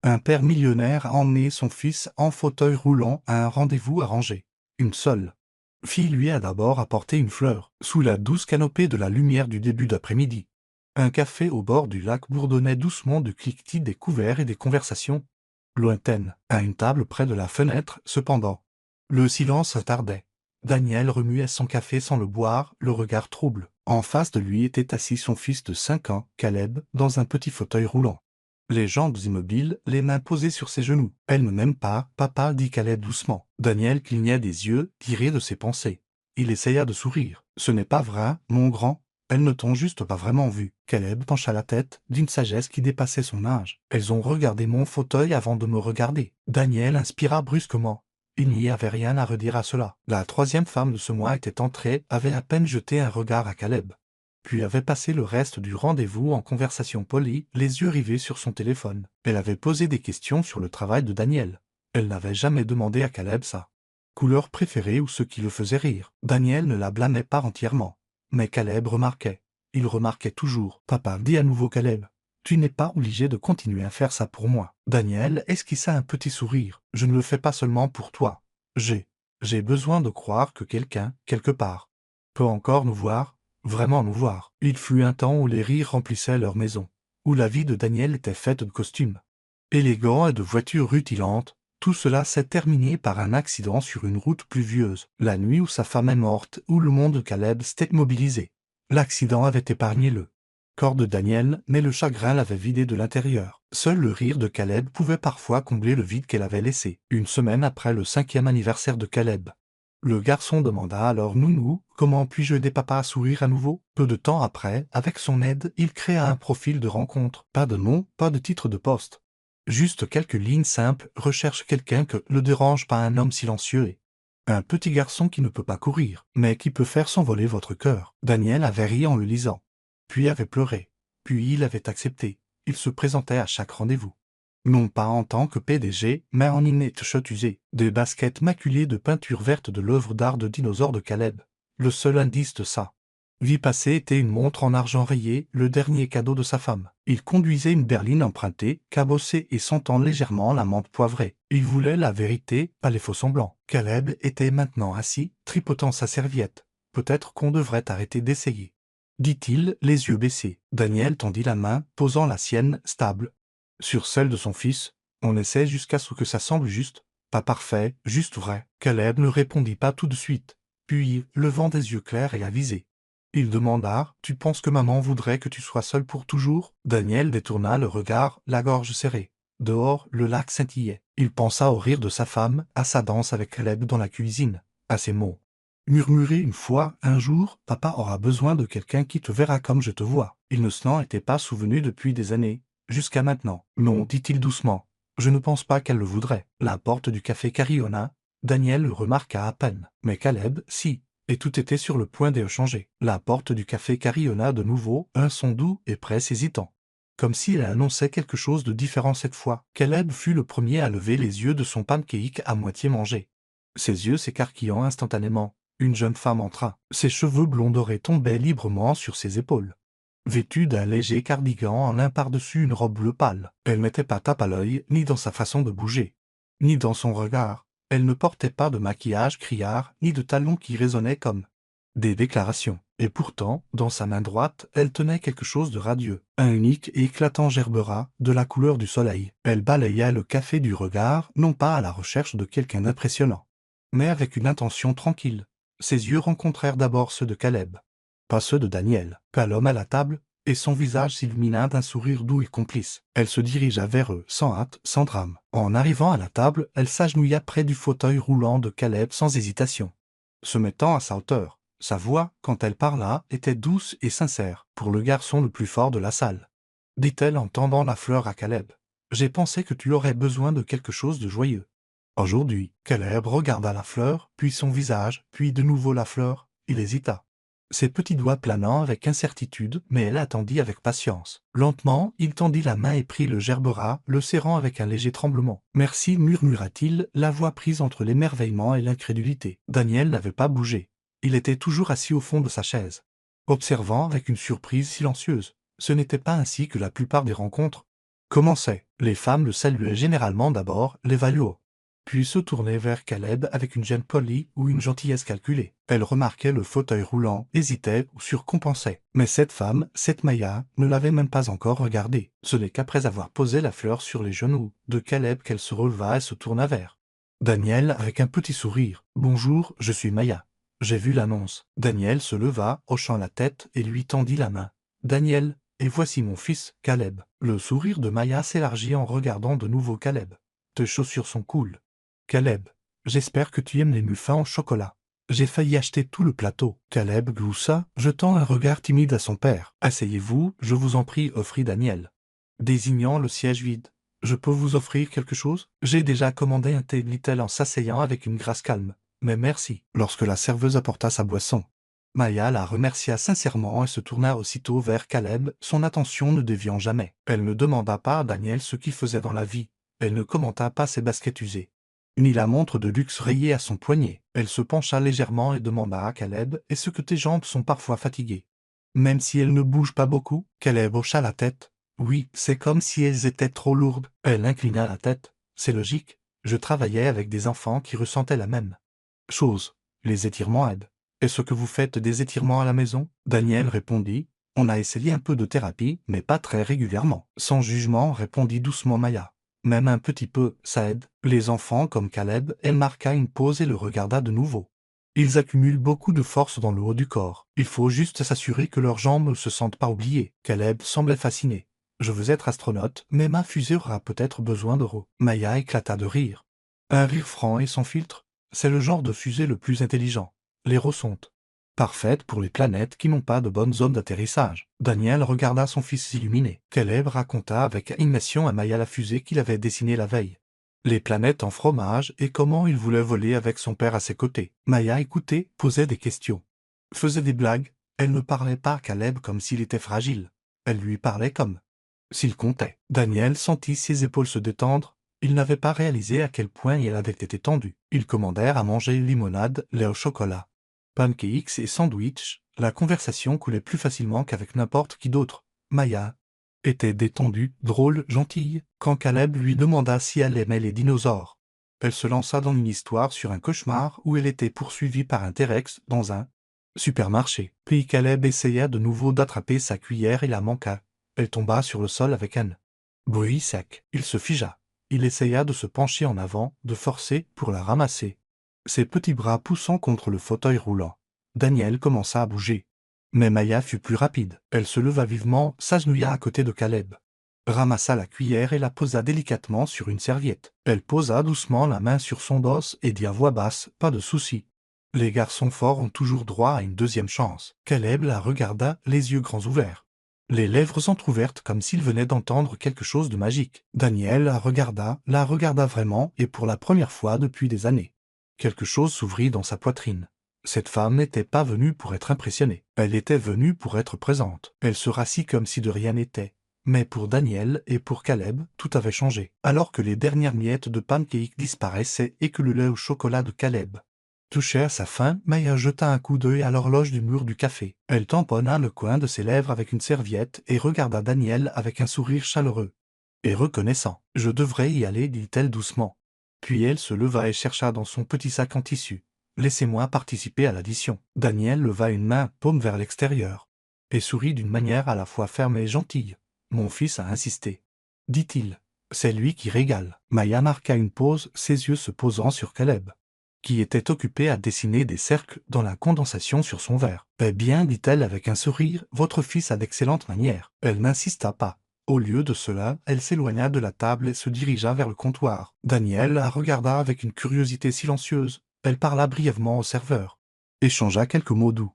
Un père millionnaire a emmené son fils en fauteuil roulant à un rendez-vous arrangé. Une seule fille lui a d'abord apporté une fleur, sous la douce canopée de la lumière du début d'après-midi. Un café au bord du lac bourdonnait doucement du cliquetis des couverts et des conversations lointaines, à une table près de la fenêtre, cependant. Le silence attardait. Daniel remuait son café sans le boire, le regard trouble. En face de lui était assis son fils de 5 ans, Caleb, dans un petit fauteuil roulant. Les jambes immobiles, les mains posées sur ses genoux. « Elle ne m'aime pas, papa, dit Caleb doucement. » Daniel cligna des yeux, tiré de ses pensées. Il essaya de sourire. « Ce n'est pas vrai, mon grand. Elles ne t'ont juste pas vraiment vu. » Caleb pencha la tête, d'une sagesse qui dépassait son âge. « Elles ont regardé mon fauteuil avant de me regarder. » Daniel inspira brusquement. Il n'y avait rien à redire à cela. La troisième femme de ce mois était entrée, avait à peine jeté un regard à Caleb, puis avait passé le reste du rendez-vous en conversation polie, les yeux rivés sur son téléphone. Elle avait posé des questions sur le travail de Daniel. Elle n'avait jamais demandé à Caleb sa couleur préférée ou ce qui le faisait rire. Daniel ne la blâmait pas entièrement. Mais Caleb remarquait. Il remarquait toujours. « Papa, dit à nouveau Caleb, tu n'es pas obligé de continuer à faire ça pour moi. » Daniel esquissa un petit sourire. « Je ne le fais pas seulement pour toi. J'ai besoin de croire que quelqu'un, quelque part, peut encore nous voir, vraiment nous voir. » Il fut un temps où les rires remplissaient leur maison, où la vie de Daniel était faite de costumes élégants et de voitures rutilantes. Tout cela s'est terminé par un accident sur une route pluvieuse, la nuit où sa femme est morte, où le monde de Caleb s'était mobilisé. L'accident avait épargné le corps de Daniel, mais le chagrin l'avait vidé de l'intérieur. Seul le rire de Caleb pouvait parfois combler le vide qu'elle avait laissé. Une semaine après le 5e anniversaire de Caleb, le garçon demanda alors « Nounou, comment puis-je aider papa à sourire à nouveau ?» Peu de temps après, avec son aide, il créa un profil de rencontre. Pas de nom, pas de titre de poste. Juste quelques lignes simples, recherche quelqu'un que ne dérange pas un homme silencieux et un petit garçon qui ne peut pas courir, mais qui peut faire s'envoler votre cœur. Daniel avait ri en le lisant, puis avait pleuré, puis il avait accepté. Il se présentait à chaque rendez-vous. Non pas en tant que PDG, mais en inette shot usé, des baskets maculées de peinture verte de l'œuvre d'art de dinosaure de Caleb. Le seul indice de sa vie passée était une montre en argent rayé, le dernier cadeau de sa femme. Il conduisait une berline empruntée, cabossée et sentant légèrement la menthe poivrée. Il voulait la vérité, pas les faux semblants. Caleb était maintenant assis, tripotant sa serviette. Peut-être qu'on devrait arrêter d'essayer, dit-il, les yeux baissés. Daniel tendit la main, posant la sienne, stable, sur celle de son fils. On essaie jusqu'à ce que ça semble juste, pas parfait, juste vrai. Caleb ne répondit pas tout de suite. Puis, levant des yeux clairs et avisés, il demanda « Tu penses que maman voudrait que tu sois seul pour toujours ?» Daniel détourna le regard, la gorge serrée. Dehors, le lac scintillait. Il pensa au rire de sa femme, à sa danse avec Caleb dans la cuisine, à ses mots murmurés une fois, un jour, papa aura besoin de quelqu'un qui te verra comme je te vois. Il ne s'en était pas souvenu depuis des années, jusqu'à maintenant. Non, dit-il doucement. Je ne pense pas qu'elle le voudrait. La porte du café carillonna. Daniel le remarqua à peine. Mais Caleb, si. Et tout était sur le point de changer. La porte du café carillonna de nouveau, un son doux et presque hésitant, comme s'il annonçait quelque chose de différent cette fois. Caleb fut le premier à lever les yeux de son pancake à moitié mangé. Ses yeux s'écarquillant instantanément, une jeune femme entra. Ses cheveux blonds dorés tombaient librement sur ses épaules. Vêtue d'un léger cardigan en lin par-dessus une robe bleu pâle, elle n'était pas tape à l'œil, ni dans sa façon de bouger, ni dans son regard. Elle ne portait pas de maquillage criard, ni de talons qui résonnaient comme des déclarations. Et pourtant, dans sa main droite, elle tenait quelque chose de radieux, un unique et éclatant gerbera, de la couleur du soleil. Elle balaya le café du regard, non pas à la recherche de quelqu'un d'impressionnant, mais avec une intention tranquille. Ses yeux rencontrèrent d'abord ceux de Caleb, pas ceux de Daniel. Qu'à l'homme à la table, et son visage s'illumina d'un sourire doux et complice. Elle se dirigea vers eux, sans hâte, sans drame. En arrivant à la table, elle s'agenouilla près du fauteuil roulant de Caleb sans hésitation, se mettant à sa hauteur. Sa voix, quand elle parla, était douce et sincère, pour le garçon le plus fort de la salle. Dit-elle en tendant la fleur à Caleb. « J'ai pensé que tu aurais besoin de quelque chose de joyeux. » Aujourd'hui, Caleb regarda la fleur, puis son visage, puis de nouveau la fleur. Il hésita, ses petits doigts planant avec incertitude, mais elle attendit avec patience. Lentement, il tendit la main et prit le gerbera, le serrant avec un léger tremblement. « Merci, murmura-t-il, la voix prise entre l'émerveillement et l'incrédulité. Daniel n'avait pas bougé. Il était toujours assis au fond de sa chaise, observant avec une surprise silencieuse. Ce n'était pas ainsi que la plupart des rencontres commençait. Les femmes le saluaient généralement d'abord, l'évaluaient, puis se tournaient vers Caleb avec une gêne polie ou une gentillesse calculée. Elles remarquaient le fauteuil roulant, hésitaient ou surcompensaient. Mais cette femme, cette Maya, ne l'avait même pas encore regardé. Ce n'est qu'après avoir posé la fleur sur les genoux de Caleb qu'elle se releva et se tourna vers Daniel avec un petit sourire. « Bonjour, je suis Maya. J'ai vu l'annonce. » Daniel se leva, hochant la tête, et lui tendit la main. « Daniel, et voici mon fils, Caleb. » Le sourire de Maya s'élargit en regardant de nouveau Caleb. « Tes chaussures sont cool. Caleb, j'espère que tu aimes les muffins au chocolat. J'ai failli acheter tout le plateau. » Caleb gloussa, jetant un regard timide à son père. « Asseyez-vous, je vous en prie, » offrit Daniel, désignant le siège vide. « Je peux vous offrir quelque chose? J'ai déjà commandé un thé, dit-elle en s'asseyant avec une grâce calme. Mais merci. » Lorsque la serveuse apporta sa boisson, Maya la remercia sincèrement et se tourna aussitôt vers Caleb, son attention ne déviant jamais. Elle ne demanda pas à Daniel ce qu'il faisait dans la vie. Elle ne commenta pas ses baskets usées, ni la montre de luxe rayée à son poignet. Elle se pencha légèrement et demanda à Caleb « Est-ce que tes jambes sont parfois fatiguées? » Même si elles ne bougent pas beaucoup, Caleb hocha la tête. « Oui, c'est comme si elles étaient trop lourdes. » Elle inclina la tête. « C'est logique. Je travaillais avec des enfants qui ressentaient la même chose. Les étirements aident. » « Est-ce que vous faites des étirements à la maison? » Daniel répondit. « On a essayé un peu de thérapie, mais pas très régulièrement. » Sans jugement, répondit doucement Maya. « Même un petit peu, ça aide. » Les enfants comme Caleb, elle marqua une pause et le regarda de nouveau. Ils accumulent beaucoup de force dans le haut du corps. Il faut juste s'assurer que leurs jambes ne se sentent pas oubliées. Caleb semblait fasciné. « Je veux être astronaute, mais ma fusée aura peut-être besoin d'euros. » Maya éclata de rire. Un rire franc et sans filtre. C'est le genre de fusée le plus intelligent. Les ressontes. Parfaite pour les planètes qui n'ont pas de bonnes zones d'atterrissage. Daniel regarda son fils illuminé. Caleb raconta avec animation à Maya la fusée qu'il avait dessinée la veille. Les planètes en fromage et comment il voulait voler avec son père à ses côtés. Maya écoutait, posait des questions, faisait des blagues. Elle ne parlait pas à Caleb comme s'il était fragile. Elle lui parlait comme s'il comptait. Daniel sentit ses épaules se détendre. Il n'avait pas réalisé à quel point elle avait été tendue. Ils commandèrent à manger limonade, lait au chocolat, pancakes et sandwichs. La conversation coulait plus facilement qu'avec n'importe qui d'autre. Maya était détendue, drôle, gentille, quand Caleb lui demanda si elle aimait les dinosaures. Elle se lança dans une histoire sur un cauchemar où elle était poursuivie par un T-Rex dans un supermarché. Puis Caleb essaya de nouveau d'attraper sa cuillère et la manqua. Elle tomba sur le sol avec un bruit sec. Il se figea. Il essaya de se pencher en avant, de forcer pour la ramasser, ses petits bras poussant contre le fauteuil roulant. Daniel commença à bouger. Mais Maya fut plus rapide. Elle se leva vivement, s'agenouilla à côté de Caleb, ramassa la cuillère et la posa délicatement sur une serviette. Elle posa doucement la main sur son dos et dit à voix basse « Pas de souci. Les garçons forts ont toujours droit à une deuxième chance. » Caleb la regarda, les yeux grands ouverts, les lèvres entr'ouvertes comme s'il venait d'entendre quelque chose de magique. Daniel la regarda vraiment et pour la première fois depuis des années. Quelque chose s'ouvrit dans sa poitrine. Cette femme n'était pas venue pour être impressionnée. Elle était venue pour être présente. Elle se rassit comme si de rien n'était. Mais pour Daniel et pour Caleb, tout avait changé. Alors que les dernières miettes de pancake disparaissaient et que le lait au chocolat de Caleb touchait à sa faim, Maya jeta un coup d'œil à l'horloge du mur du café. Elle tamponna le coin de ses lèvres avec une serviette et regarda Daniel avec un sourire chaleureux et reconnaissant. « Je devrais y aller, dit-elle doucement. » Puis elle se leva et chercha dans son petit sac en tissu. « Laissez-moi participer à l'addition. » Daniel leva une main, paume vers l'extérieur, et sourit d'une manière à la fois ferme et gentille. « Mon fils a insisté, dit-il. C'est lui qui régale. » Maya marqua une pause, ses yeux se posant sur Caleb, qui était occupé à dessiner des cercles dans la condensation sur son verre. « Eh bien, dit-elle avec un sourire, votre fils a d'excellentes manières. » Elle n'insista pas. Au lieu de cela, elle s'éloigna de la table et se dirigea vers le comptoir. Daniel la regarda avec une curiosité silencieuse. Elle parla brièvement au serveur, échangea quelques mots doux,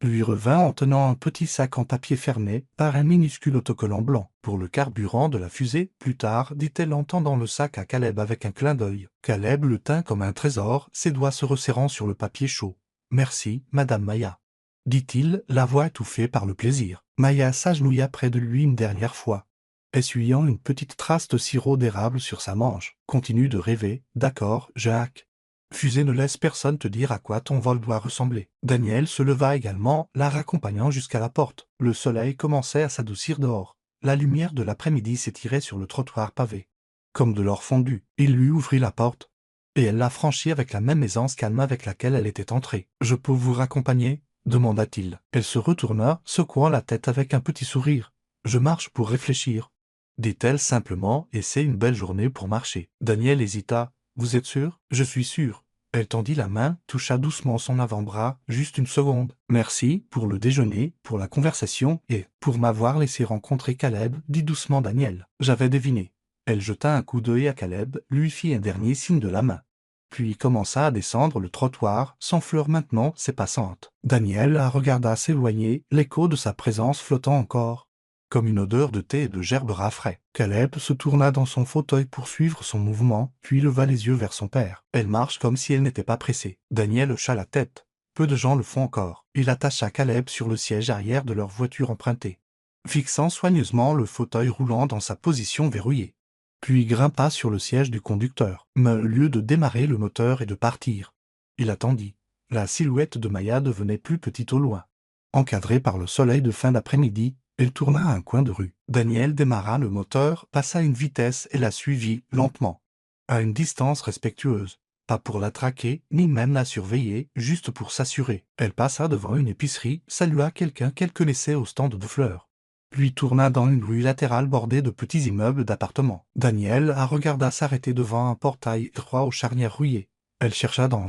lui revint en tenant un petit sac en papier fermé par un minuscule autocollant blanc. « Pour le carburant de la fusée, plus tard, dit-elle en tendant le sac à Caleb avec un clin d'œil. Caleb le tint comme un trésor, ses doigts se resserrant sur le papier chaud. « Merci, Madame Maya, dit-il, la voix étouffée par le plaisir. Maya s'agenouilla près de lui une dernière fois, essuyant une petite trace de sirop d'érable sur sa manche. « Continue de rêver, d'accord, Jacques. Fusée ne laisse personne te dire à quoi ton vol doit ressembler. » Daniel se leva également, la raccompagnant jusqu'à la porte. Le soleil commençait à s'adoucir dehors. La lumière de l'après-midi s'étirait sur le trottoir pavé. Comme de l'or fondu, il lui ouvrit la porte, et elle la franchit avec la même aisance calme avec laquelle elle était entrée. « Je peux vous raccompagner ?» demanda-t-il. Elle se retourna, secouant la tête avec un petit sourire. « Je marche pour réfléchir, » dit-elle simplement, et c'est une belle journée pour marcher. Daniel hésita. « Vous êtes sûr ?»« Je suis sûr. » Elle tendit la main, toucha doucement son avant-bras, juste une seconde. « Merci, pour le déjeuner, pour la conversation, et pour m'avoir laissé rencontrer Caleb, dit doucement Daniel. J'avais deviné. » Elle jeta un coup d'œil à Caleb, lui fit un dernier signe de la main. Puis commença à descendre le trottoir, sans fleur maintenant, ses passantes. Daniel la regarda s'éloigner, l'écho de sa présence flottant encore, comme une odeur de thé et de gerbera frais. Caleb se tourna dans son fauteuil pour suivre son mouvement, puis leva les yeux vers son père. Elle marche comme si elle n'était pas pressée. Daniel hocha la tête. Peu de gens le font encore. Il attacha Caleb sur le siège arrière de leur voiture empruntée, fixant soigneusement le fauteuil roulant dans sa position verrouillée. Puis grimpa sur le siège du conducteur, mais au lieu de démarrer le moteur et de partir, il attendit. La silhouette de Maya devenait plus petite au loin. Encadrée par le soleil de fin d'après-midi, elle tourna à un coin de rue. Daniel démarra le moteur, passa une vitesse et la suivit, lentement, à une distance respectueuse. Pas pour la traquer, ni même la surveiller, juste pour s'assurer. Elle passa devant une épicerie, salua quelqu'un qu'elle connaissait au stand de fleurs, puis tourna dans une rue latérale bordée de petits immeubles d'appartements. Daniel la regarda s'arrêter devant un portail étroit aux charnières rouillées. Elle chercha dans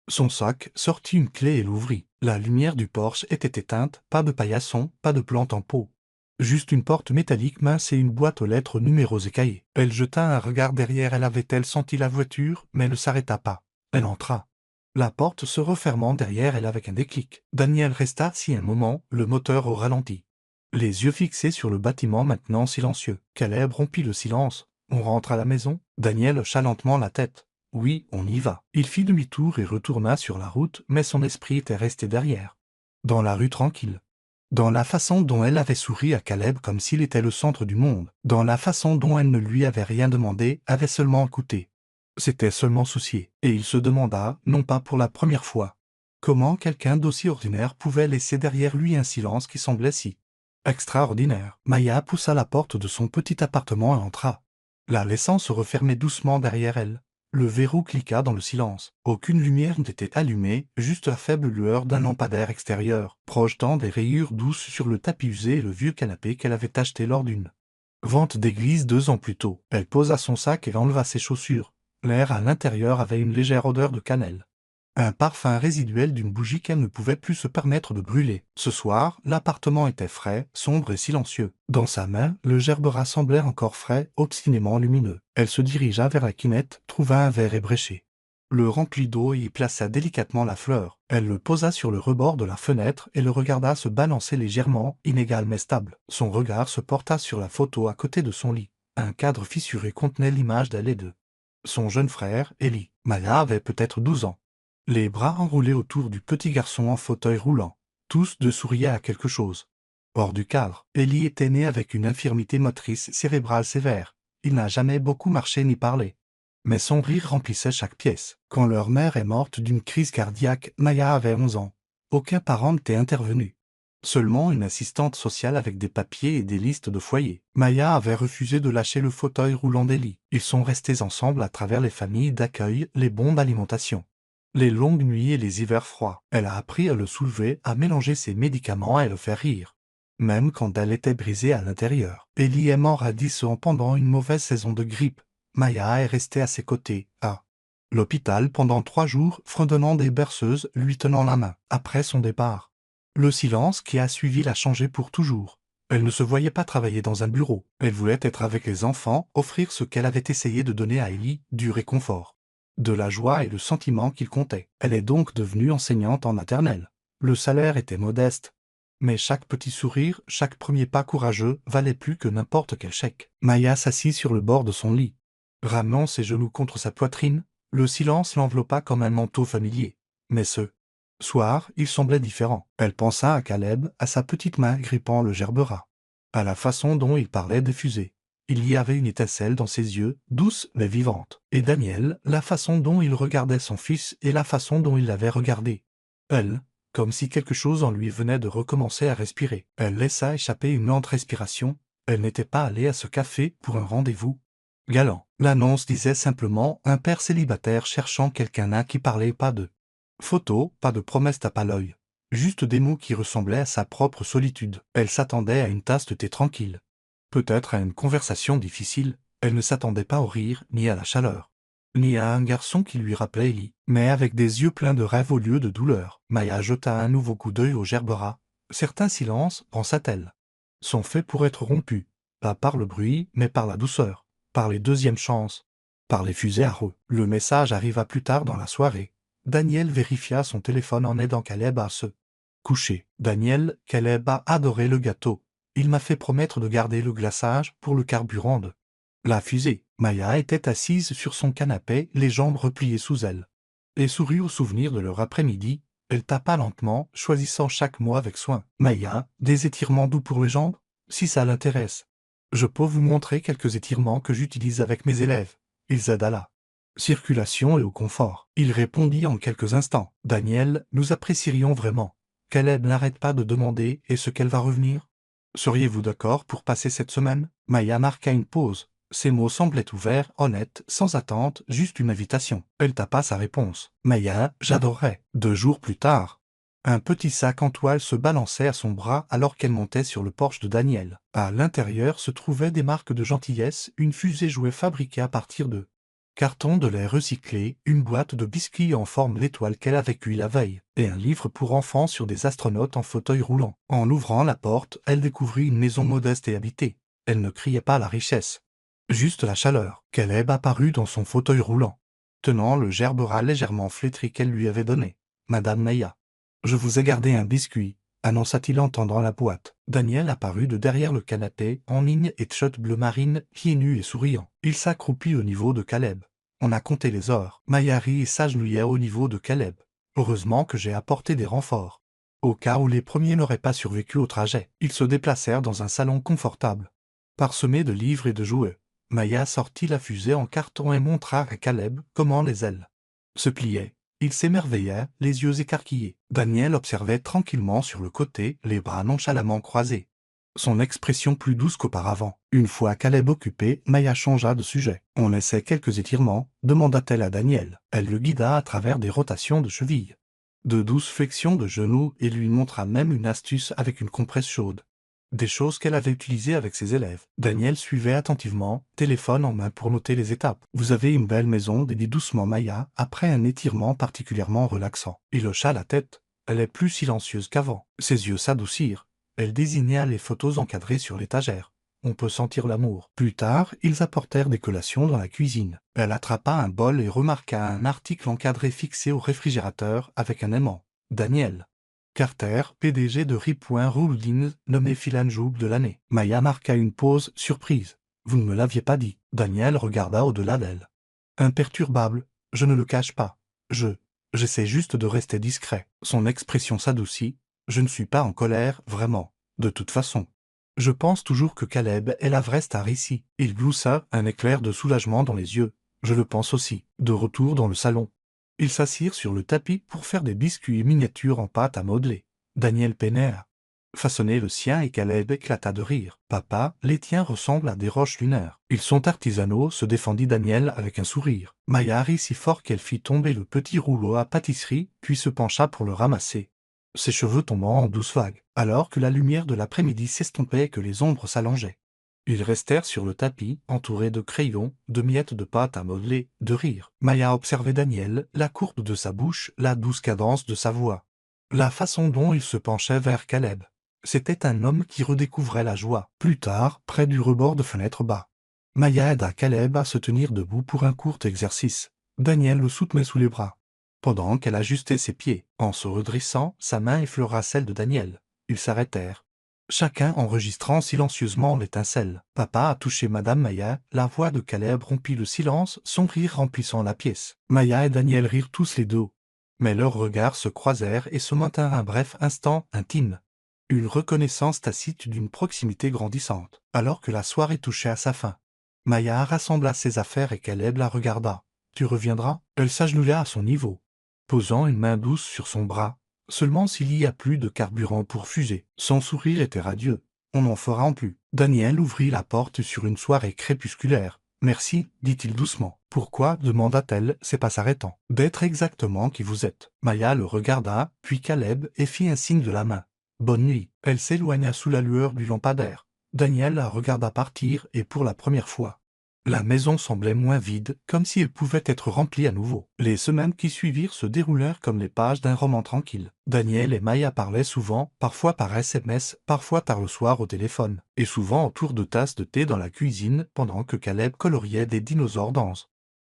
son sac, sortit une clé et l'ouvrit. La lumière du porche était éteinte, pas de paillasson, pas de plante en pot. Juste une porte métallique mince et une boîte aux lettres, numéros écaillés. Elle jeta un regard derrière elle. Avait-elle senti la voiture, mais ne s'arrêta pas. Elle entra, la porte se refermant derrière elle avec un déclic. Daniel resta assis un moment, le moteur au ralenti, les yeux fixés sur le bâtiment maintenant silencieux. Caleb rompit le silence. « On rentre à la maison ?» Daniel hocha lentement la tête. « Oui, on y va. » Il fit demi-tour et retourna sur la route, mais son esprit était resté derrière, dans la rue tranquille, dans la façon dont elle avait souri à Caleb comme s'il était le centre du monde, dans la façon dont elle ne lui avait rien demandé, avait seulement écouté, s'était seulement soucié. Et il se demanda, non pas pour la première fois, comment quelqu'un d'aussi ordinaire pouvait laisser derrière lui un silence qui semblait si extraordinaire. Maya poussa la porte de son petit appartement et entra, la laissant se refermer doucement derrière elle. Le verrou cliqua dans le silence. Aucune lumière n'était allumée, juste la faible lueur d'un lampadaire extérieur, projetant des rayures douces sur le tapis usé et le vieux canapé qu'elle avait acheté lors d'une vente d'église 2 ans plus tôt. Elle posa son sac et enleva ses chaussures. L'air à l'intérieur avait une légère odeur de cannelle, un parfum résiduel d'une bougie qu'elle ne pouvait plus se permettre de brûler. Ce soir, l'appartement était frais, sombre et silencieux. Dans sa main, le gerbera semblait encore frais, obstinément lumineux. Elle se dirigea vers la quinette, trouva un verre ébréché, le remplit d'eau et y plaça délicatement la fleur. Elle le posa sur le rebord de la fenêtre et le regarda se balancer légèrement, inégal mais stable. Son regard se porta sur la photo à côté de son lit. Un cadre fissuré contenait l'image d'elle et de son jeune frère, Ellie. Maya avait peut-être 12 ans. Les bras enroulés autour du petit garçon en fauteuil roulant. Tous deux souriaient à quelque chose. Hors du cadre, Ellie était née avec une infirmité motrice cérébrale sévère. Il n'a jamais beaucoup marché ni parlé, mais son rire remplissait chaque pièce. Quand leur mère est morte d'une crise cardiaque, Maya avait 11 ans. Aucun parent n'était intervenu. Seulement une assistante sociale avec des papiers et des listes de foyers. Maya avait refusé de lâcher le fauteuil roulant d'Ellie. Ils sont restés ensemble à travers les familles d'accueil, les bons d'alimentation, les longues nuits et les hivers froids. Elle a appris à le soulever, à mélanger ses médicaments et à le faire rire, même quand elle était brisée à l'intérieur. Ellie est mort à 10 ans pendant une mauvaise saison de grippe. Maya est restée à ses côtés, à l'hôpital pendant 3 jours, fredonnant des berceuses, lui tenant la main. Après son départ, le silence qui a suivi l'a changé pour toujours. Elle ne se voyait pas travailler dans un bureau. Elle voulait être avec les enfants, offrir ce qu'elle avait essayé de donner à Ellie, du réconfort, de la joie et le sentiment qu'il comptait. Elle est donc devenue enseignante en maternelle. Le salaire était modeste, mais chaque petit sourire, chaque premier pas courageux valait plus que n'importe quel chèque. Maya s'assit sur le bord de son lit, ramenant ses genoux contre sa poitrine. Le silence l'enveloppa comme un manteau familier. Mais ce soir, il semblait différent. Elle pensa à Caleb, à sa petite main grippant le gerbera, à la façon dont il parlait des fusées. Il y avait une étincelle dans ses yeux, douce mais vivante. Et Daniel, la façon dont il regardait son fils et la façon dont il l'avait regardé. Elle, comme si quelque chose en lui venait de recommencer à respirer. Elle laissa échapper une lente respiration, Elle n'était pas allée à ce café pour un rendez-vous galant. L'annonce disait simplement un père célibataire cherchant quelqu'un qui parlait pas de photos, pas de promesses tape à l'œil. Juste des mots qui ressemblaient à sa propre solitude. Elle s'attendait à une tasse de thé tranquille. Peut-être à une conversation difficile. Elle ne s'attendait pas au rire, ni à la chaleur, ni à un garçon qui lui rappelait Ellie. Mais avec des yeux pleins de rêve au lieu de douleur, Maya jeta un nouveau coup d'œil au gerbera. Certains silences, pensa-t-elle, sont faits pour être rompus, pas par le bruit, mais par la douceur, par les deuxièmes chances, par les fusées à eux. Le message arriva plus tard dans la soirée. Daniel vérifia son téléphone en aidant Caleb à se coucher. Daniel, Caleb a adoré le gâteau. Il m'a fait promettre de garder le glaçage pour le carburant de la fusée. Maya était assise sur son canapé, les jambes repliées sous elle, et sourit au souvenir de leur après-midi. Elle tapa lentement, choisissant chaque mot avec soin. Maya, des étirements doux pour les jambes? Si ça l'intéresse. Je peux vous montrer quelques étirements que j'utilise avec mes élèves. Ils aident à la circulation et au confort. Il répondit en quelques instants. Daniel, nous apprécierions vraiment. Caleb n'arrête pas de demander est-ce qu'elle va revenir? Seriez-vous d'accord pour passer cette semaine? Maya marqua une pause. Ses mots semblaient ouverts, honnêtes, sans attente, juste une invitation. Elle tapa sa réponse. Maya, j'adorerais. 2 jours plus tard, un petit sac en toile se balançait à son bras alors qu'elle montait sur le porche de Daniel. À l'intérieur se trouvaient des marques de gentillesse, une fusée jouet fabriquée à partir de carton de lait recyclé, une boîte de biscuits en forme d'étoile qu'elle avait cuit la veille, et un livre pour enfants sur des astronautes en fauteuil roulant. En ouvrant la porte, elle découvrit une maison modeste et habitée. Elle ne criait pas la richesse, juste la chaleur. Caleb apparut dans son fauteuil roulant, tenant le gerbera légèrement flétri qu'elle lui avait donné. Madame Maya, je vous ai gardé un biscuit, annonça-t-il en tendant la boîte. Daniel apparut de derrière le canapé, en ligne et t-shirt bleu marine, pieds nus et souriant. Il s'accroupit au niveau de Caleb. On a compté les heures. Maya rit et s'agenouilla au niveau de Caleb. Heureusement que j'ai apporté des renforts. Au cas où les premiers n'auraient pas survécu au trajet, ils se déplacèrent dans un salon confortable, parsemé de livres et de jouets. Maya sortit la fusée en carton et montra à Caleb comment les ailes se pliaient. Il s'émerveilla, les yeux écarquillés. Daniel observait tranquillement sur le côté, les bras nonchalamment croisés. Son expression plus douce qu'auparavant. Une fois Caleb occupé, Maya changea de sujet. On essaie quelques étirements, demanda-t-elle à Daniel. Elle le guida à travers des rotations de chevilles, de douces flexions de genoux et lui montra même une astuce avec une compresse chaude. Des choses qu'elle avait utilisées avec ses élèves. Daniel suivait attentivement, téléphone en main pour noter les étapes. Vous avez une belle maison, dit doucement Maya, après un étirement particulièrement relaxant. Il hocha la tête. Elle est plus silencieuse qu'avant. Ses yeux s'adoucirent. Elle désigna les photos encadrées sur l'étagère. On peut sentir l'amour. Plus tard, ils apportèrent des collations dans la cuisine. Elle attrapa un bol et remarqua un article encadré fixé au réfrigérateur avec un aimant. Daniel Carter, PDG de Rippoint Holdings, nommé Philanjoub de l'année. Maya marqua une pause, surprise. Vous ne me l'aviez pas dit. Daniel regarda au-delà d'elle. Imperturbable, je ne le cache pas. J'essaie juste de rester discret. Son expression s'adoucit. Je ne suis pas en colère, vraiment. De toute façon. Je pense toujours que Caleb est la vraie star ici. Il gloussa, un éclair de soulagement dans les yeux. Je le pense aussi. De retour dans le salon, ils s'assirent sur le tapis pour faire des biscuits miniatures en pâte à modeler. Daniel peinait façonner le sien et Caleb éclata de rire. Papa, les tiens ressemblent à des roches lunaires. Ils sont artisanaux, se défendit Daniel avec un sourire. Maya rit si fort qu'elle fit tomber le petit rouleau à pâtisserie, puis se pencha pour le ramasser, ses cheveux tombant en douce vague, alors que la lumière de l'après-midi s'estompait et que les ombres s'allongeaient. Ils restèrent sur le tapis, entourés de crayons, de miettes de pâte à modeler, de rire. Maya observait Daniel, la courbe de sa bouche, la douce cadence de sa voix, la façon dont il se penchait vers Caleb. C'était un homme qui redécouvrait la joie. Plus tard, près du rebord de fenêtre bas, Maya aida Caleb à se tenir debout pour un court exercice. Daniel le soutenait sous les bras, pendant qu'elle ajustait ses pieds. En se redressant, sa main effleura celle de Daniel. Ils s'arrêtèrent, chacun enregistrant silencieusement l'étincelle. Papa a touché Madame Maya, la voix de Caleb rompit le silence, son rire remplissant la pièce. Maya et Daniel rirent tous les deux. Mais leurs regards se croisèrent et se maintinrent un bref instant intime. Une reconnaissance tacite d'une proximité grandissante. Alors que la soirée touchait à sa fin, Maya rassembla ses affaires et Caleb la regarda. Tu reviendras? Elle s'agenouilla à son niveau, posant une main douce sur son bras. Seulement s'il y a plus de carburant pour fuser. Son sourire était radieux. On en fera en plus. Daniel ouvrit la porte sur une soirée crépusculaire. Merci, dit-il doucement. Pourquoi, demanda-t-elle, c'est pas s'arrêtant. D'être exactement qui vous êtes. Maya le regarda, puis Caleb, et fit un signe de la main. Bonne nuit. Elle s'éloigna sous la lueur du lampadaire. Daniel la regarda partir, et pour la première fois, la maison semblait moins vide, comme si elle pouvait être remplie à nouveau. Les semaines qui suivirent se déroulèrent comme les pages d'un roman tranquille. Daniel et Maya parlaient souvent, parfois par SMS, parfois tard le soir au téléphone, et souvent autour de tasses de thé dans la cuisine, pendant que Caleb coloriait des dinosaures dans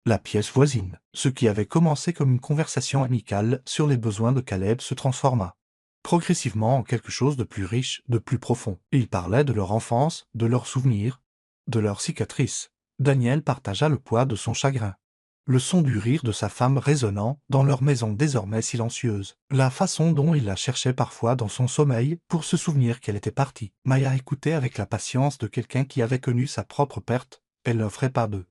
la pièce voisine. Ce qui avait commencé comme une conversation amicale sur les besoins de Caleb se transforma progressivement en quelque chose de plus riche, de plus profond. Ils parlaient de leur enfance, de leurs souvenirs, de leurs cicatrices. Daniel partagea le poids de son chagrin. Le son du rire de sa femme résonnant dans leur maison désormais silencieuse. La façon dont il la cherchait parfois dans son sommeil pour se souvenir qu'elle était partie. Maya écoutait avec la patience de quelqu'un qui avait connu sa propre perte. Elle n'offrait pas de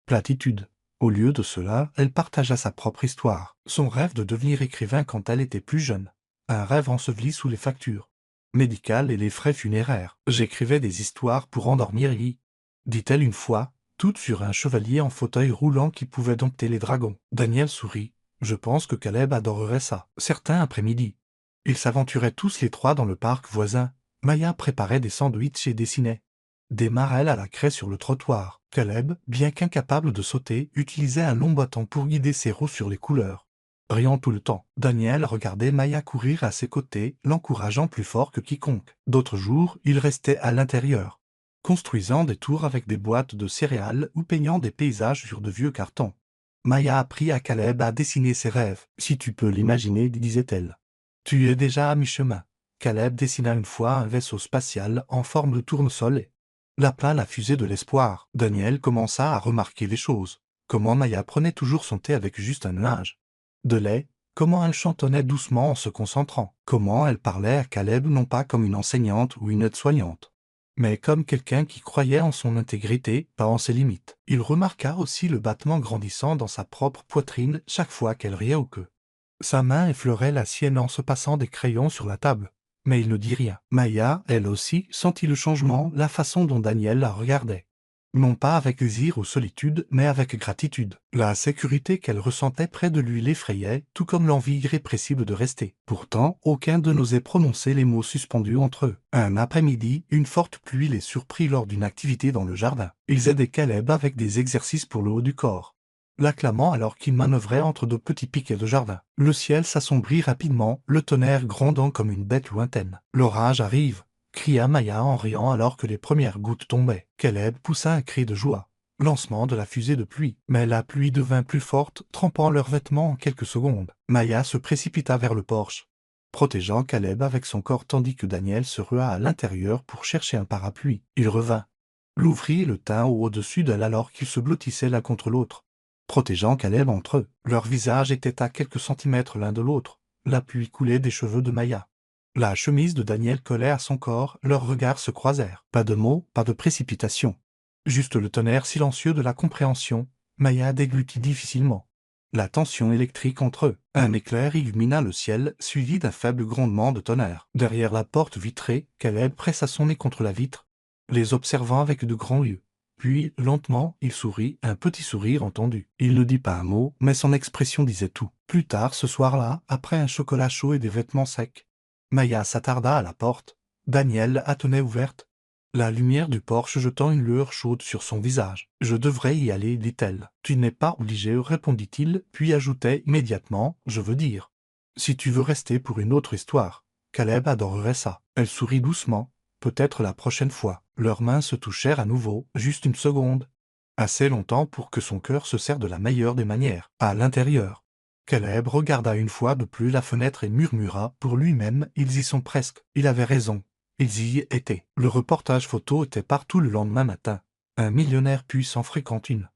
platitude. Au lieu de cela, elle partagea sa propre histoire. Son rêve de devenir écrivain quand elle était plus jeune. Un rêve enseveli sous les factures médicales et les frais funéraires. J'écrivais des histoires pour endormir Yi, dit-elle une fois, toute sur un chevalier en fauteuil roulant qui pouvait dompter les dragons. Daniel sourit. Je pense que Caleb adorerait ça. Certains après-midi, ils s'aventuraient tous les trois dans le parc voisin. Maya préparait des sandwichs et dessinait des marelles à la craie sur le trottoir. Caleb, bien qu'incapable de sauter, utilisait un long bâton pour guider ses roues sur les couleurs. Riant tout le temps, Daniel regardait Maya courir à ses côtés, l'encourageant plus fort que quiconque. D'autres jours, il restait à l'intérieur, construisant des tours avec des boîtes de céréales ou peignant des paysages sur de vieux cartons. Maya apprit à Caleb à dessiner ses rêves. Si tu peux l'imaginer, disait-elle. Tu es déjà à mi-chemin. Caleb dessina une fois un vaisseau spatial en forme de tournesol et l'appela la fusée de l'espoir. Daniel commença à remarquer les choses. Comment Maya prenait toujours son thé avec juste un nuage de lait, comment elle chantonnait doucement en se concentrant, comment elle parlait à Caleb non pas comme une enseignante ou une aide-soignante, mais comme quelqu'un qui croyait en son intégrité, pas en ses limites. Il remarqua aussi le battement grandissant dans sa propre poitrine chaque fois qu'elle riait ou que sa main effleurait la sienne en se passant des crayons sur la table. Mais il ne dit rien. Maya, elle aussi, sentit le changement, la façon dont Daniel la regardait. Non pas avec désir ou solitude, mais avec gratitude. La sécurité qu'elle ressentait près de lui l'effrayait, tout comme l'envie irrépressible de rester. Pourtant, aucun d'eux n'osait prononcer les mots suspendus entre eux. Un après-midi, une forte pluie les surprit lors d'une activité dans le jardin. Ils aidaient Caleb avec des exercices pour le haut du corps, l'acclamant alors qu'il manœuvrait entre de petits piquets de jardin. Le ciel s'assombrit rapidement, le tonnerre grondant comme une bête lointaine. L'orage arrive, cria Maya en riant alors que les premières gouttes tombaient. Caleb poussa un cri de joie. Lancement de la fusée de pluie. Mais la pluie devint plus forte, trempant leurs vêtements en quelques secondes. Maya se précipita vers le porche, protégeant Caleb avec son corps tandis que Daniel se rua à l'intérieur pour chercher un parapluie. Il revint, l'ouvrit et le tint au-dessus d'elle alors qu'ils se blottissaient l'un contre l'autre, protégeant Caleb entre eux. Leurs visages étaient à quelques centimètres l'un de l'autre. La pluie coulait des cheveux de Maya. La chemise de Daniel collait à son corps, leurs regards se croisèrent. Pas de mots, pas de précipitation. Juste le tonnerre silencieux de la compréhension. Maya déglutit difficilement la tension électrique entre eux. Un éclair illumina le ciel, suivi d'un faible grondement de tonnerre. Derrière la porte vitrée, Caleb pressa son nez contre la vitre, les observant avec de grands yeux. Puis, lentement, il sourit, un petit sourire entendu. Il ne dit pas un mot, mais son expression disait tout. Plus tard, ce soir-là, après un chocolat chaud et des vêtements secs, Maya s'attarda à la porte. Daniel la tenait ouverte, la lumière du porche jetant une lueur chaude sur son visage. « Je devrais y aller, dit-elle. »« Tu n'es pas obligé, répondit-il, puis ajoutait immédiatement, « Je veux dire, si tu veux rester pour une autre histoire. Caleb adorerait ça. » Elle sourit doucement. « Peut-être la prochaine fois. » Leurs mains se touchèrent à nouveau, juste une seconde. Assez longtemps pour que son cœur se serre de la meilleure des manières. À l'intérieur, Caleb regarda une fois de plus la fenêtre et murmura pour lui-même, « Ils y sont presque. » Il avait raison. Ils y étaient. Le reportage photo était partout le lendemain matin. Un millionnaire puissant fréquente une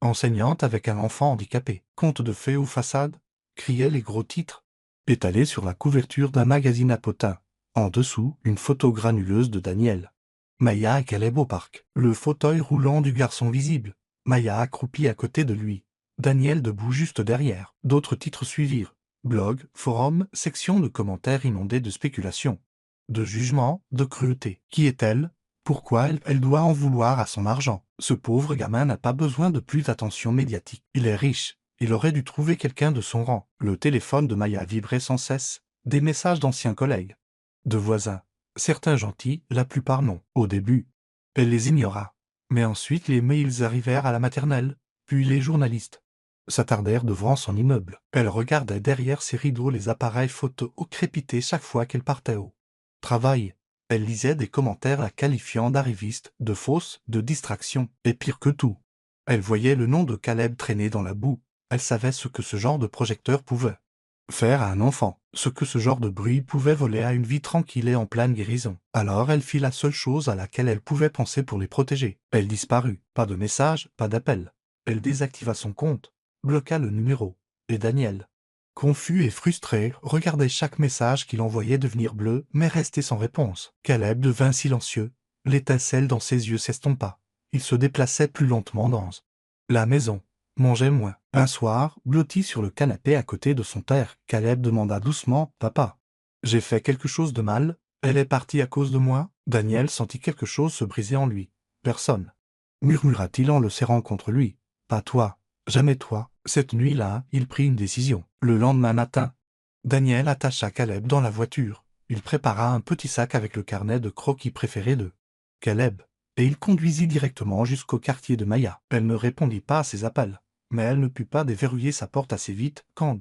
enseignante avec un enfant handicapé. Conte de fées ou façade, criaient les gros titres, étalés sur la couverture d'un magazine à potins. En dessous, une photo granuleuse de Daniel, Maya et Caleb au parc. Le fauteuil roulant du garçon visible. Maya accroupie à côté de lui. Daniel debout juste derrière. D'autres titres suivirent. Blog, forum, section de commentaires inondés de spéculations. de jugement, de cruauté. Qui est-elle? Pourquoi elle doit en vouloir à son argent? Ce pauvre gamin n'a pas besoin de plus d'attention médiatique. Il est riche. Il aurait dû trouver quelqu'un de son rang. Le téléphone de Maya vibrait sans cesse. Des messages d'anciens collègues, de voisins. Certains gentils, la plupart non. Au début, elle les ignora. Mais ensuite les mails arrivèrent à la maternelle, puis les journalistes s'attardèrent devant son immeuble. Elle regardait derrière ses rideaux les appareils photo crépités chaque fois qu'elle partait au travail. Elle lisait des commentaires la qualifiant d'arriviste, de fausse, de distraction, et pire que tout. Elle voyait le nom de Caleb traîner dans la boue. Elle savait ce que ce genre de projecteur pouvait faire à un enfant, ce que ce genre de bruit pouvait voler à une vie tranquille et en pleine guérison. Alors elle fit la seule chose à laquelle elle pouvait penser pour les protéger. Elle disparut. Pas de message, pas d'appel. Elle désactiva son compte, bloqua le numéro. Et Daniel, confus et frustré, regardait chaque message qu'il envoyait devenir bleu, mais restait sans réponse. Caleb devint silencieux. L'étincelle dans ses yeux s'estompa. Il se déplaçait plus lentement dans la maison. Mangeait moins. Un soir, blotti sur le canapé à côté de son père, Caleb demanda doucement « Papa, j'ai fait quelque chose de mal? Elle est partie à cause de moi ?» Daniel sentit quelque chose se briser en lui. « Personne. » murmura-t-il en le serrant contre lui. « Pas toi. Jamais toi. » Cette nuit-là, il prit une décision. Le lendemain matin, Daniel attacha Caleb dans la voiture. Il prépara un petit sac avec le carnet de croquis préféré de Caleb, et il conduisit directement jusqu'au quartier de Maya. Elle ne répondit pas à ses appels, mais elle ne put pas déverrouiller sa porte assez vite quand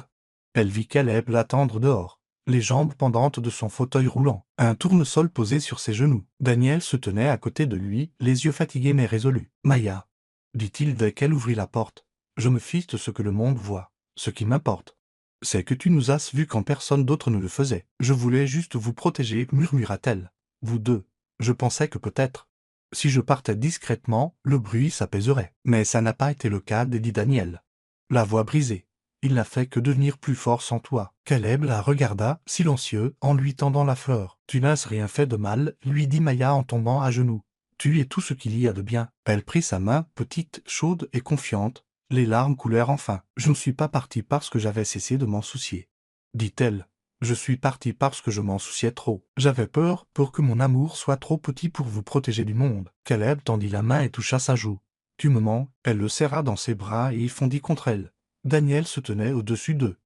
elle vit Caleb l'attendre dehors, les jambes pendantes de son fauteuil roulant, un tournesol posé sur ses genoux. Daniel se tenait à côté de lui, les yeux fatigués mais résolus. « Maya, » dit-il dès qu'elle ouvrit la porte, « je me fiche de ce que le monde voit. Ce qui m'importe, c'est que tu nous as vus quand personne d'autre ne le faisait. Je voulais juste vous protéger, murmura-t-elle. Vous deux. Je pensais que peut-être, si je partais discrètement, le bruit s'apaiserait. Mais ça n'a pas été le cas, dit Daniel, la voix brisée. Il n'a fait que devenir plus fort sans toi. Caleb la regarda, silencieux, en lui tendant la fleur. Tu n'as rien fait de mal, lui dit Maya en tombant à genoux. Tu es tout ce qu'il y a de bien. Elle prit sa main, petite, chaude et confiante. Les larmes coulèrent enfin. Je ne suis pas partie parce que j'avais cessé de m'en soucier, dit-elle. Je suis partie parce que je m'en souciais trop. J'avais peur pour que mon amour soit trop petit pour vous protéger du monde. Caleb tendit la main et toucha sa joue. Tu me mens. Elle le serra dans ses bras et y fondit contre elle. Daniel se tenait au-dessus d'eux,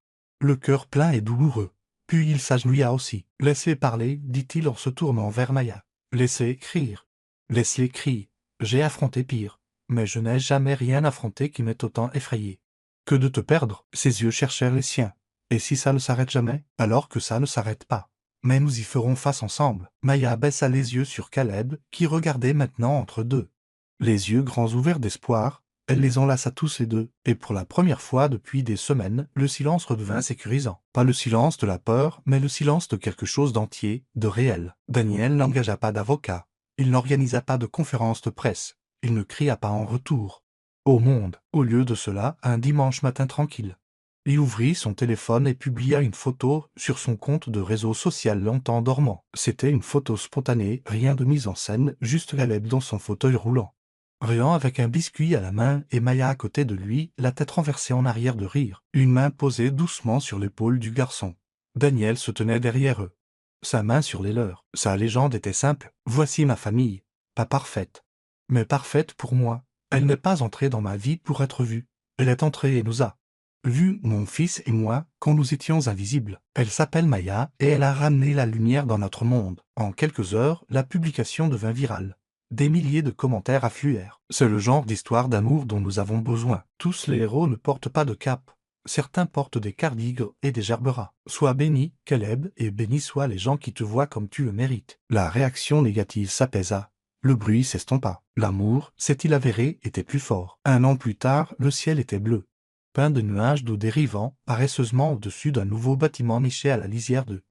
le cœur plein et douloureux. Puis il s'agenouilla aussi. Laissez parler, dit-il en se tournant vers Maya. Laissez écrire. Laissez crier. J'ai affronté pire, mais je n'ai jamais rien affronté qui m'ait autant effrayé que de te perdre. Ses yeux cherchèrent les siens. Et si ça ne s'arrête jamais, alors que ça ne s'arrête pas. Mais nous y ferons face ensemble. Maya baissa les yeux sur Caleb, qui regardait maintenant entre deux, les yeux grands ouverts d'espoir. Elle les enlaça tous les deux, et pour la première fois depuis des semaines, le silence redevint sécurisant. Pas le silence de la peur, mais le silence de quelque chose d'entier, de réel. Daniel n'engagea pas d'avocat. Il n'organisa pas de conférence de presse. Il ne cria pas en retour au monde. Au lieu de cela, un dimanche matin tranquille, il ouvrit son téléphone et publia une photo sur son compte de réseau social longtemps dormant. C'était une photo spontanée, rien de mise en scène, juste Caleb dans son fauteuil roulant, riant avec un biscuit à la main et Maya à côté de lui, la tête renversée en arrière de rire, une main posée doucement sur l'épaule du garçon. Daniel se tenait derrière eux, sa main sur les leurs. Sa légende était simple. Voici ma famille, pas parfaite, mais parfaite pour moi. Elle n'est pas entrée dans ma vie pour être vue. Elle est entrée et nous a vus, mon fils et moi, quand nous étions invisibles. Elle s'appelle Maya et elle a ramené la lumière dans notre monde. En quelques heures, la publication devint virale. Des milliers de commentaires affluèrent. C'est le genre d'histoire d'amour dont nous avons besoin. Tous les héros ne portent pas de cape. Certains portent des cardigres et des gerberas. Sois béni, Caleb, et béni soient les gens qui te voient comme tu le mérites. La réaction négative s'apaisa. Le bruit s'estompa. L'amour, s'est-il avéré, était plus fort. 1 an plus tard, le ciel était bleu, peint de nuages d'eau dérivant paresseusement au-dessus d'un nouveau bâtiment niché à la lisière de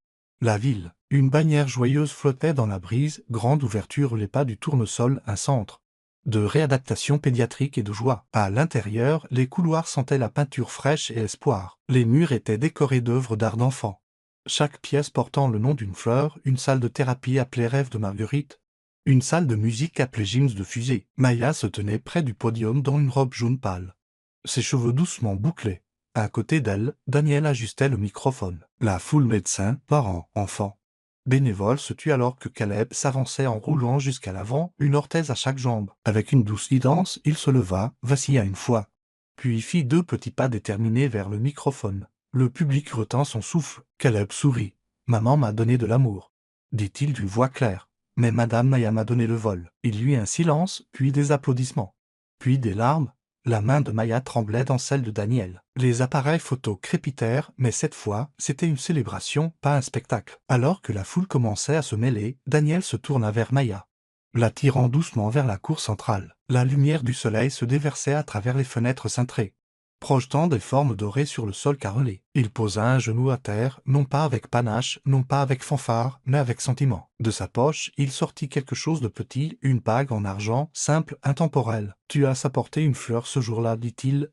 la ville. Une bannière joyeuse flottait dans la brise, grande ouverture les pas du tournesol, un centre de réadaptation pédiatrique et de joie. À l'intérieur, les couloirs sentaient la peinture fraîche et espoir. Les murs étaient décorés d'œuvres d'art d'enfant. Chaque pièce portant le nom d'une fleur, une salle de thérapie appelée Rêve de Marguerite, une salle de musique appelée Gyms de Fusée. Maya se tenait près du podium dans une robe jaune pâle, ses cheveux doucement bouclés. À côté d'elle, Daniel ajustait le microphone. La foule, médecins, parents, enfants, Bénévole se tut alors que Caleb s'avançait en roulant jusqu'à l'avant, une orthèse à chaque jambe. Avec une douce guidance, il se leva, vacilla une fois. Puis fit 2 petits pas déterminés vers le microphone. Le public retint son souffle. Caleb sourit. « Maman m'a donné de l'amour », dit-il d'une voix claire. « Mais Madame Maya m'a donné le vol. » Il y eut un silence, puis des applaudissements. Puis des larmes. La main de Maya tremblait dans celle de Daniel. Les appareils photo crépitèrent, mais cette fois, c'était une célébration, pas un spectacle. Alors que la foule commençait à se mêler, Daniel se tourna vers Maya, l'attirant doucement vers la cour centrale. La lumière du soleil se déversait à travers les fenêtres cintrées, projetant des formes dorées sur le sol carrelé. Il posa un genou à terre, non pas avec panache, non pas avec fanfare, mais avec sentiment. De sa poche, il sortit quelque chose de petit, une bague en argent, simple, intemporelle. « Tu as apporté une fleur ce jour-là, dit-il,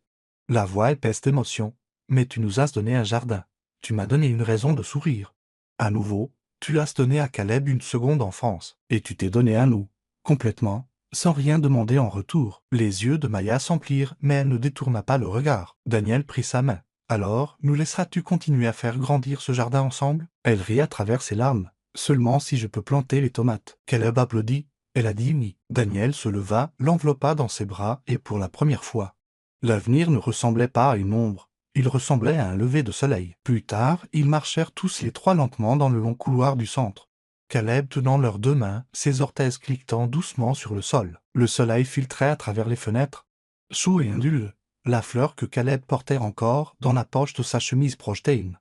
la voix épaisse d'émotion. Mais tu nous as donné un jardin. Tu m'as donné une raison de sourire. À nouveau, tu as donné à Caleb une seconde enfance. Et tu t'es donné à nous. Complètement. Sans rien demander en retour. » Les yeux de Maya s'emplirent, mais elle ne détourna pas le regard. Daniel prit sa main. « Alors, nous laisseras-tu continuer à faire grandir ce jardin ensemble ?» Elle rit à travers ses larmes. « Seulement si je peux planter les tomates. » Caleb applaudit. Elle a dit oui. Daniel se leva, l'enveloppa dans ses bras, et pour la première fois, l'avenir ne ressemblait pas à une ombre. Il ressemblait à un lever de soleil. Plus tard, ils marchèrent tous les 3 lentement dans le long couloir du centre, Caleb tenant leurs 2 mains, ses orthèses cliquetant doucement sur le sol. Le soleil filtrait à travers les fenêtres, chaud et indule, la fleur que Caleb portait encore dans la poche de sa chemise projetée une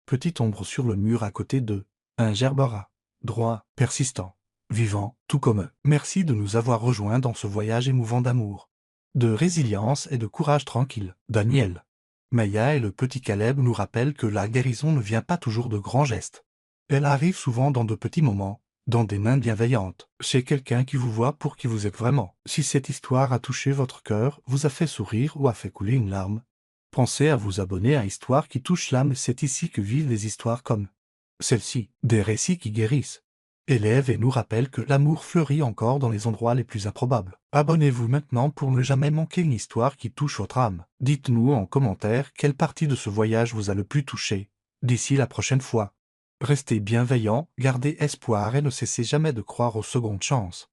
petite ombre sur le mur à côté d'eux, un gerbera, droit, persistant, vivant, tout comme eux. Merci de nous avoir rejoints dans ce voyage émouvant d'amour, de résilience et de courage tranquille. Daniel, Maya et le petit Caleb nous rappellent que la guérison ne vient pas toujours de grands gestes. Elle arrive souvent dans de petits moments, dans des mains bienveillantes, chez quelqu'un qui vous voit pour qui vous êtes vraiment. Si cette histoire a touché votre cœur, vous a fait sourire ou a fait couler une larme, pensez à vous abonner à Histoire qui touche l'âme. C'est ici que vivent les histoires comme celle-ci, des récits qui guérissent, élèvent et nous rappellent que l'amour fleurit encore dans les endroits les plus improbables. Abonnez-vous maintenant pour ne jamais manquer une histoire qui touche votre âme. Dites-nous en commentaire quelle partie de ce voyage vous a le plus touché. D'ici la prochaine fois, restez bienveillants, gardez espoir et ne cessez jamais de croire aux secondes chances.